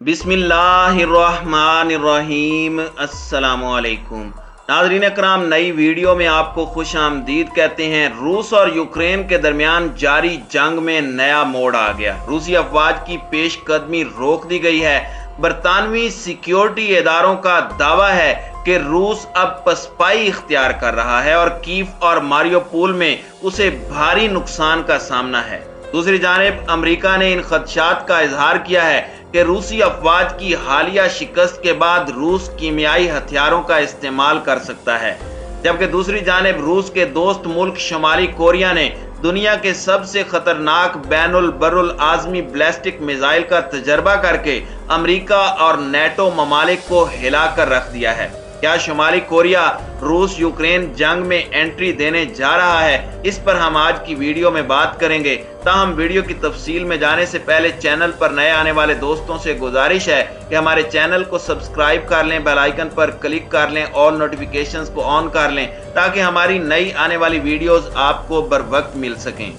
बिस्मिल्लाहिर्रहमानिर्रहीम। अस्सलामुअलैकुम नाज़रीन अकराम, नई वीडियो में आपको खुश आमदीद कहते हैं। रूस और यूक्रेन के दरमियान जारी जंग में नया मोड़ आ गया। रूसी अफवाज की पेशकदमी रोक दी गई है। बरतानवी सिक्योरिटी इदारों का दावा है कि रूस अब पसपाई इख्तियार कर रहा है और कीव और मारियोपोल में उसे भारी नुकसान का सामना है। दूसरी जानिब अमेरिका ने इन खदशात का इजहार किया है कि रूसी अफवाज की हालिया शिकस्त के बाद रूस कीमियाई हथियारों का इस्तेमाल कर सकता है, जबकि दूसरी जानिब रूस के दोस्त मुल्क शुमाली कोरिया ने दुनिया के सबसे खतरनाक बैनुल बरुल आज़मी बैलिस्टिक मिसाइल का तजर्बा करके अमेरिका और नेटो ममालिक को हिलाकर रख दिया है। क्या शुमाली कोरिया रूस यूक्रेन जंग में एंट्री देने जा रहा है? इस पर हम आज की वीडियो में बात करेंगे। ताहम वीडियो की तफसील में जाने से पहले चैनल पर नए आने वाले दोस्तों से गुजारिश है कि हमारे चैनल को सब्सक्राइब कर लें, बेल आइकन पर क्लिक कर लें और नोटिफिकेशंस को ऑन कर लें ताकि हमारी नई आने वाली वीडियोस आपको बर वक्त मिल सकें।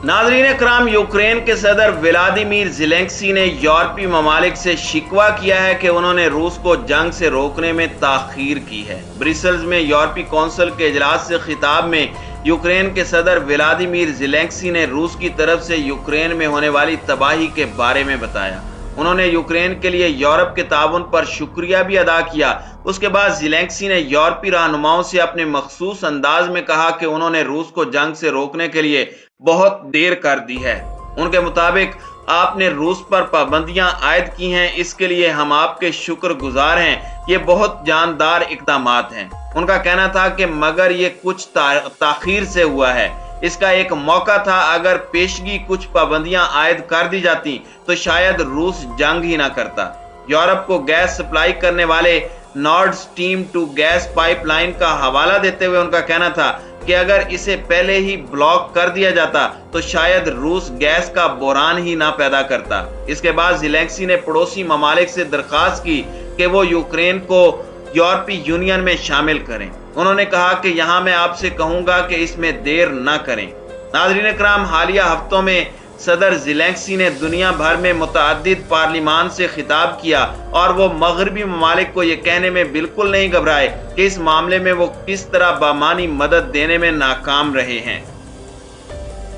नाज़रीन इकराम, यूक्रेन के सदर व्लादिमीर ज़ेलेंस्की ने यूरोपीय ममालिक से शिकवा किया है कि उन्होंने रूस को जंग से रोकने में ताखीर की है। ब्रसेल्स में यूरोपीय कौंसिल के इजलास से खिताब में यूक्रेन के सदर व्लादिमीर ज़ेलेंस्की ने रूस की तरफ से यूक्रेन में होने वाली तबाही के बारे में बताया। उन्होंने यूक्रेन के लिए यूरोप के ताउन पर शुक्रिया भी अदा किया। उसके बाद ज़ेलेंस्की ने यूरोपीय रहनुमाओं से अपने मखसूस अंदाज में कहा कि उन्होंने रूस को जंग से रोकने के लिए बहुत देर कर दी है। उनके मुताबिक आपने रूस पर पाबंदियां आयद की हैं, इसके लिए हम आपके शुक्रगुजार हैं। ये बहुत जानदार इक़दामात हैं। उनका कहना था कि मगर ये कुछ ताखीर से हुआ है। इसका एक मौका था, अगर पेशगी कुछ पाबंदियां आयद कर दी जाती तो शायद रूस जंग ही ना करता। यूरोप को गैस सप्लाई करने वाले नॉर्ड स्ट्रीम 2 गैस पाइपलाइन का हवाला देते हुए उनका कहना था कि अगर इसे पहले ही ब्लॉक कर दिया जाता तो शायद रूस गैस का बहरान ही ना पैदा करता। इसके बाद ज़ेलेंस्की ने पड़ोसी ममालिक से दरखास्त की कि वो यूक्रेन को यूरोपीय यूनियन में शामिल करें। उन्होंने कहा कि यहाँ मैं आपसे कहूंगा कि इसमें देर न करें। नाज़रीन इकराम, हालिया हफ्तों में सदर ज़ेलेंस्की ने दुनिया भर में मुतअद्दिद पार्लिमान से खिताब किया और वो मगरबी ममालिक को ये कहने में बिल्कुल नहीं घबराए कि इस मामले में वो किस तरह बामानी मदद देने में नाकाम रहे हैं।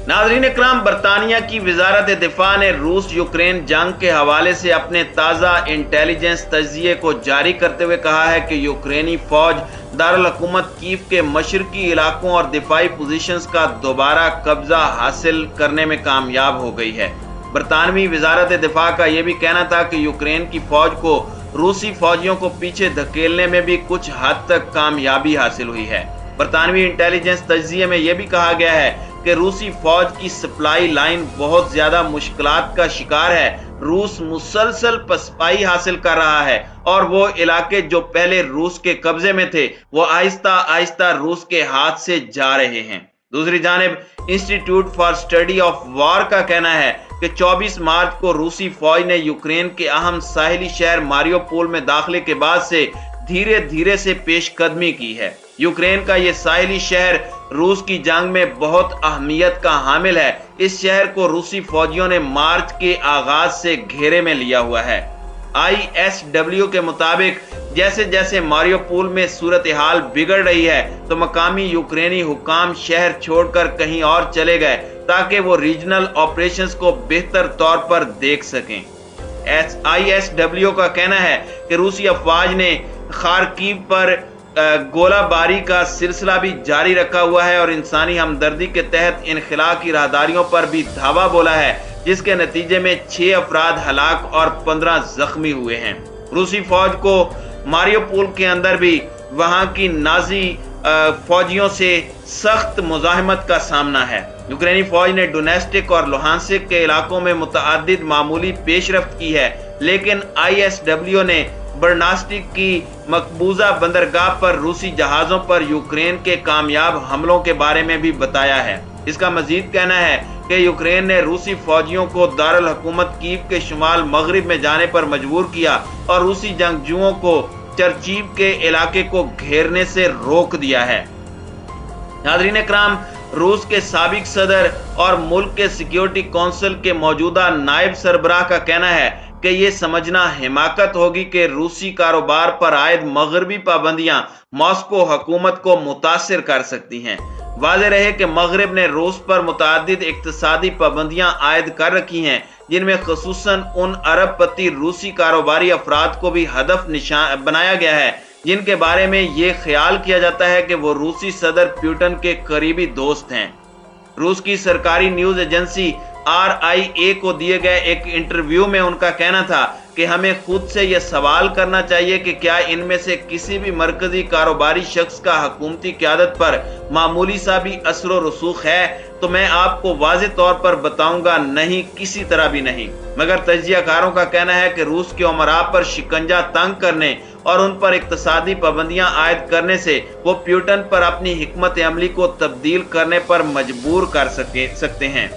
नाज़रीन इकराम, बरतानिया की वज़ारत दिफा ने रूस यूक्रेन जंग के हवाले से अपने ताज़ा इंटेलिजेंस तज्ज़िये को जारी करते हुए कहा है कि यूक्रेनी फौज दारुल हुकूमत कीव के मशरकी इलाकों और दिफाई पोजीशंस का दोबारा कब्जा हासिल करने में कामयाब हो गई है। बरतानवी वज़ारत दिफा का यह भी कहना था कि यूक्रेन की फौज को रूसी फौजियों को पीछे धकेलने में भी कुछ हद तक कामयाबी हासिल हुई है। बरतानवी इंटेलिजेंस तज्ज़िये में यह भी कहा गया है कि रूसी फौज की सप्लाई लाइन बहुत ज्यादा मुश्किलात का शिकार है। रूस मुसलसल पसपाई हासिल कर रहा है और वो इलाके जो पहले रूस के कब्जे में थे वो आहिस्ता आहिस्ता रूस के हाथ से जा रहे हैं। दूसरी जानिब institute for study of war का कहना है कि 24 मार्च को रूसी फौज ने यूक्रेन के अहम साहिली शहर मारियोपोल में दाखिले के बाद से धीरे धीरे से पेशकदमी की है। यूक्रेन का ये साहिली शहर रूस की जंग में बहुत अहमियत का हामिल है। इस शहर को रूसी फौजियों ने मार्च के आगाज से घेरे में लिया हुआ है। ISW के मुताबिक जैसे जैसे मारियोपोल में सूरत हाल बिगड़ रही है तो मकामी यूक्रेनी हुकाम शहर छोड़कर कहीं और चले गए ताकि वो रीजनल ऑपरेशंस को बेहतर तौर पर देख सकें। ISW का कहना है कि रूसी अफवाज ने खार्किव पर गोलाबारी का सिलसिला भी जारी रखा हुआ है और इंसानी हमदर्दी के तहत इनखला की राहदारियों पर भी धावा बोला है, जिसके नतीजे में 6 अफराद हलाक और 15 जख्मी हुए हैं। रूसी फौज को मारियोपोल के अंदर भी वहां की नाजी फौजियों से सख्त मुजाहिमत का सामना है। यूक्रेनी फौज ने डोनेस्टिक और लुहांसिक के इलाकों में मुतअद्दिद मामूली पेशरफ्त की है, लेकिन ISW ने बर्नास्टिक की मकबूजा बंदरगाह पर रूसी जहाजों पर यूक्रेन के कामयाब हमलों के बारे में भी बताया है। इसका मजीद कहना है कि यूक्रेन ने रूसी फौजियों को दारुल हुकूमत कीव के शुमाल मगरिब में जाने पर मजबूर किया और रूसी जंगजुओं को चर्चीव के इलाके को घेरने से रोक दिया है। नाज़रीन इकराम, रूस के साबिक सदर और मुल्क के सिक्योरिटी काउंसिल के मौजूदा नायब सरबराह का कहना है कि ये समझना हिमाकत होगी कि रूसी कारोबार पर आयद मगरबी पाबंदियां मॉस्को हुकूमत को मुतासिर कर सकती हैं। वाज़ेह रहे कि मगरब ने रूस पर मुतअद्दिद इक्तिसादी पाबंदियां आयद कर रखी हैं, जिनमें खसूसन उन अरबपति रूसी कारोबारी अफराद को भी हदफ निशान बनाया गया है जिनके बारे में ये ख्याल किया जाता है कि वो रूसी सदर पुतिन के करीबी दोस्त हैं। रूस की सरकारी न्यूज एजेंसी RIA को दिए गए एक इंटरव्यू में उनका कहना था कि हमें खुद से यह सवाल करना चाहिए कि क्या इनमें से किसी भी मरकजी कारोबारी शख्स का हुकूमती क़यादत पर मामूली सा भी असर व रसूख है, तो मैं आपको वाज़ेह तौर पर बताऊंगा, नहीं, किसी तरह भी नहीं। मगर तज्जियाकारों का कहना है कि रूस के उमरा पर शिकंजा तंग करने और उन पर इक्तिसादी पाबंदियां आयद करने से वो पुतिन पर अपनी हिकमत अमली को तब्दील करने पर मजबूर कर सकते हैं।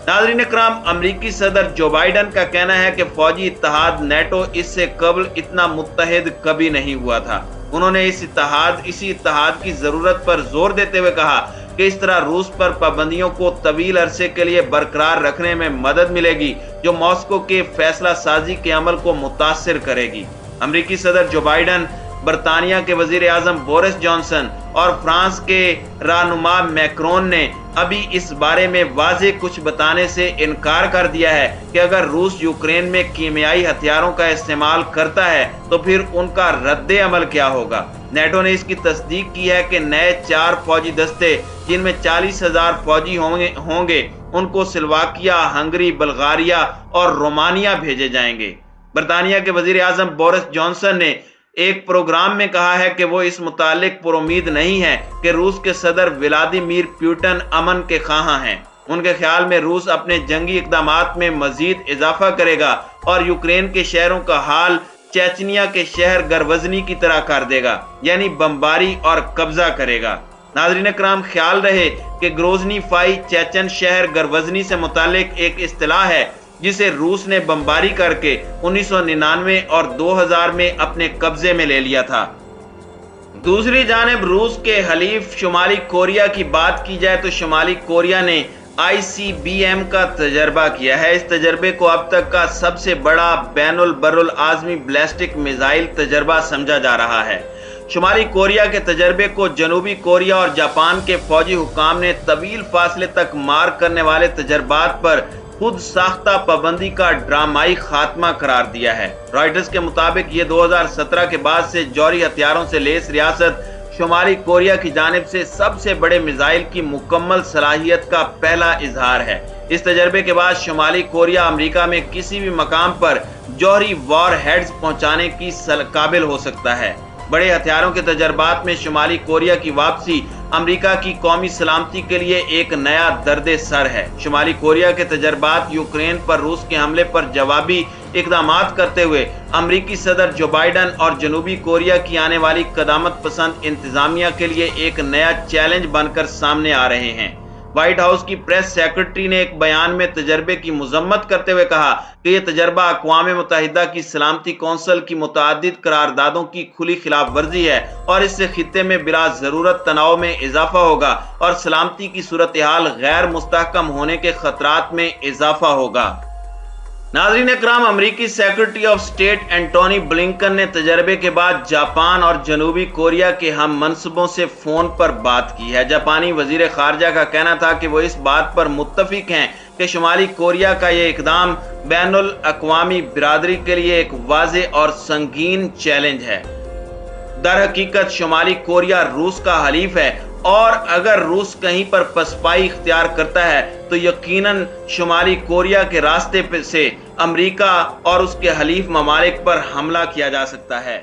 नाज़रीन इकराम, अमरीकी सदर जो बाइडन का कहना है कि फौजी इत्तेहाद नेटो इससे कबल इतना मुत्तहिद कभी नहीं हुआ था। उन्होंने इसी इत्तेहाद की जरूरत पर जोर देते हुए कहा कि इस तरह रूस पर पाबंदियों को तवील अरसे के लिए बरकरार रखने में मदद मिलेगी, जो मॉस्को के फैसला साजी के अमल को मुतासिर करेगी। अमरीकी सदर जो बाइडन, बरतानिया के वजीर आजम बोरिस जॉनसन और फ्रांस के रहनुमा मैक्रोन ने अभी इस बारे में वाज़ेह कुछ बताने से इनकार कर दिया है कि अगर रूस यूक्रेन में कीमियाई हथियारों का इस्तेमाल करता है तो फिर उनका रद्दे अमल क्या होगा। नेटो ने इसकी तस्दीक की है कि नए 4 फौजी दस्ते, जिनमें 40,000 फौजी होंगे, उनको स्लोवाकिया, हंगरी, बल्गारिया और रोमानिया भेजे जाएंगे। बरतानिया के वजीर आजम बोरिस जॉनसन ने एक प्रोग्राम में कहा है कि वो इस मुतालिक पुरुमीद नहीं है कि रूस के सदर व्लादिमीर पुतिन अमन के ख़्वाह हैं। उनके ख्याल में रूस अपने जंगी इक़दामात में मजीद इजाफा करेगा और यूक्रेन के शहरों का हाल चेचनिया के शहर गरवजनी की तरह कर देगा, यानी बमबारी और कब्जा करेगा। नाज़रीन इकराम, ख्याल रहे कि ग्रोजनी फाई चेचन शहर गरवजनी से मुतालिक एक इस्तिलाह है जिसे रूस ने बमबारी करके 1999 और 2000 में अपने कब्जे में ले लिया था। दूसरी जानिब रूस के हलीफ शुमाली कोरिया की बात की जाए तो शुमाली कोरिया ने ICBM का तजर्बा किया है। इस तजर्बे को अब तक का सबसे बड़ा बैनुल बरुल आज़मी बैलिस्टिक मिसाइल तजर्बा समझा जा रहा है। शुमाली कोरिया के तजर्बे को जनूबी कोरिया और जापान के फौजी हुकाम ने तवील फासले तक मार करने वाले तजर्बात पर खुद साख्ता पाबंदी का ड्रामाई खात्मा करार दिया है। रॉयटर्स के मुताबिक ये 2017 के बाद से जौहरी हथियारों से लैस रियासत शुमाली कोरिया की जानिब से सबसे बड़े मिसाइल की मुकम्मल सलाहियत का पहला इजहार है। इस तजर्बे के बाद शुमाली कोरिया अमेरिका में किसी भी मकाम पर जौहरी वॉर हेड्स पहुंचाने की काबिल हो सकता है। बड़े हथियारों के तजर्बात में शुमाली कोरिया की वापसी अमेरिका की कौमी सलामती के लिए एक नया दर्दे सर है। शुमाली कोरिया के तजर्बात यूक्रेन पर रूस के हमले पर जवाबी इक़दामात करते हुए अमरीकी सदर जो बाइडन और जनूबी कोरिया की आने वाली कदामत पसंद इंतजामिया के लिए एक नया चैलेंज बनकर सामने आ रहे हैं। व्हाइट हाउस की प्रेस सेक्रेटरी ने एक बयान में तजर्बे की मजम्मत करते हुए कहा कि यह तजर्बा अक़वाम मुत्तहिदा की सलामती कौंसिल की मुतअद्दिद करारदादों की खुली खिलाफ वर्जी है और इससे खित्ते में बिला जरूरत तनाव में इजाफा होगा और सलामती की सूरत हाल गैर मुस्तहकम होने के खतरात में इजाफा होगा। नाज़रीन इकराम, अमरीकी secretary of state Antony Blinken ने तजर्बे के बाद जापान और जनूबी कोरिया के हम मनसूबों से फोन पर बात की है। जापानी वजीर खारजा का कहना था कि वो इस बात पर मुत्तफिक हैं कि शुमाली कोरिया का ये इकदाम बैनुल अक़वामी बिरादरी के लिए एक वाज़ेह और संगीन चैलेंज है। दर हकीकत शुमाली कोरिया रूस का हलीफ है और अगर रूस कहीं पर पसपाई इख्तियार करता है तो यकीनन शुमाली कोरिया के रास्ते से अमेरिका और उसके हलीफ ममालिक पर हमला किया जा सकता है।